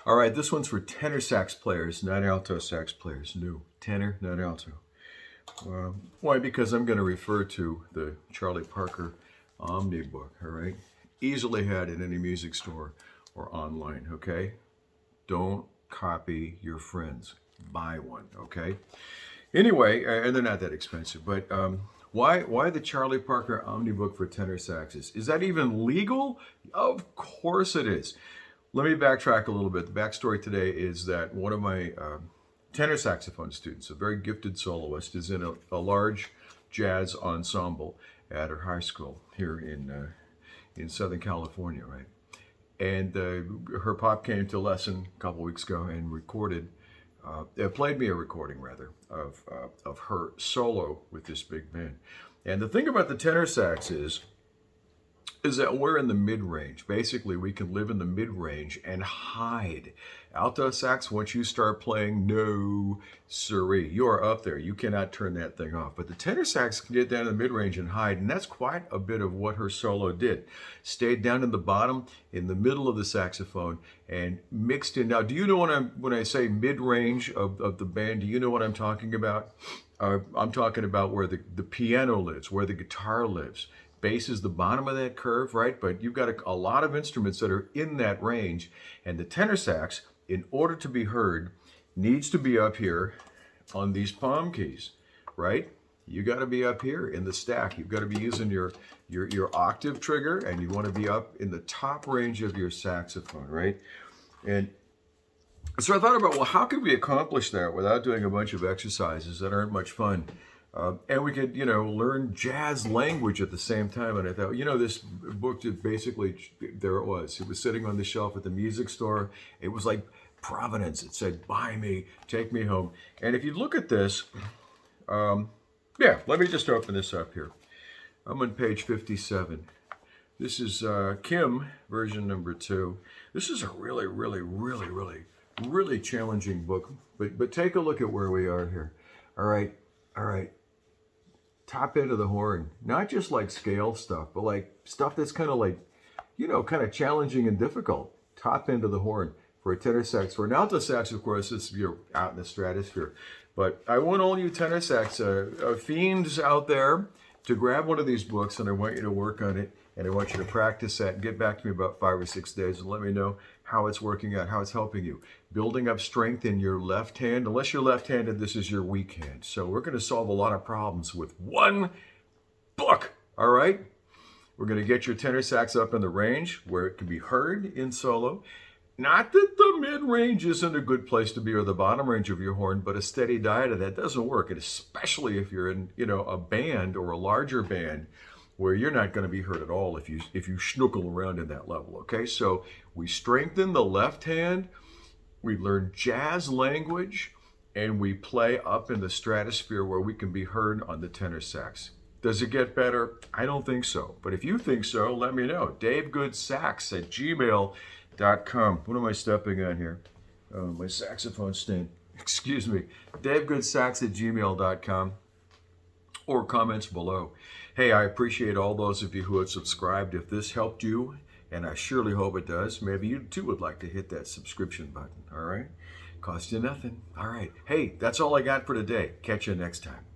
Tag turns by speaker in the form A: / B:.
A: All right, this one's for tenor sax players, not alto sax players. No, tenor, not alto. Why? Because I'm going to refer to the Charlie Parker Omnibook, all right? Easily had in any music store or online, okay? Don't copy your friends. Buy one, okay? Anyway, and they're not that expensive, but why the Charlie Parker Omnibook for tenor saxes? Is that even legal? Of course it is. Let me backtrack a little bit. The backstory today is that one of my tenor saxophone students, a very gifted soloist, is in a large jazz ensemble at her high school here in Southern California, right? And her pop came to a lesson a couple weeks ago and played me a recording rather of her solo with this big band. And the thing about the tenor sax is that we're in the mid-range. Basically, we can live in the mid-range and hide. Alto sax, once you start playing, no siree. You are up there. You cannot turn that thing off. But the tenor sax can get down in the mid-range and hide, and that's quite a bit of what her solo did. Stayed down in the bottom, in the middle of the saxophone, and mixed in. Now, do you know when I say mid-range of the band, do you know what I'm talking about? I'm talking about where the piano lives, where the guitar lives. Bass is the bottom of that curve, right? But you've got a lot of instruments that are in that range. And the tenor sax, in order to be heard, needs to be up here on these palm keys, right? You got to be up here in the stack. You've got to be using your octave trigger, and you want to be up in the top range of your saxophone, right? And so I thought about, well, how could we accomplish that without doing a bunch of exercises that aren't much fun? And we could, learn jazz language at the same time. And I thought, this book just basically, there it was. It was sitting on the shelf at the music store. It was like Providence. It said, buy me, take me home. And if you look at this, let me just open this up here. I'm on page 57. This is Kim, version number 2. This is a really, really, really, really, really challenging book. But take a look at where we are here. All right. Top end of the horn, not just like scale stuff, but like stuff that's kind of like, kind of challenging and difficult. Top end of the horn for a tenor sax. For an alto sax, of course, you're out in the stratosphere. But I want all you tenor sax fiends out there to grab one of these books, and I want you to work on it, and I want you to practice that and get back to me about 5 or 6 days and let me know how it's working out, how it's helping you. Building up strength in your left hand. Unless you're left-handed, this is your weak hand. So we're going to solve a lot of problems with one book, all right? We're going to get your tenor sax up in the range where it can be heard in solo. Not that the mid-range isn't a good place to be, or the bottom range of your horn, but a steady diet of that doesn't work, and especially if you're in, a band or a larger band where you're not going to be heard at all if you schnookle around in that level, okay? So we strengthen the left hand, we learn jazz language, and we play up in the stratosphere where we can be heard on the tenor sax. Does it get better? I don't think so. But if you think so, let me know. davegoodsax@gmail.com. What am I stepping on here? Oh, my saxophone stand. Excuse me. davegoodsax@gmail.com. Or comments below. Hey, I appreciate all those of you who have subscribed. If this helped you, and I surely hope it does, maybe you too would like to hit that subscription button, all right? Cost you nothing. All right. Hey, that's all I got for today. Catch you next time.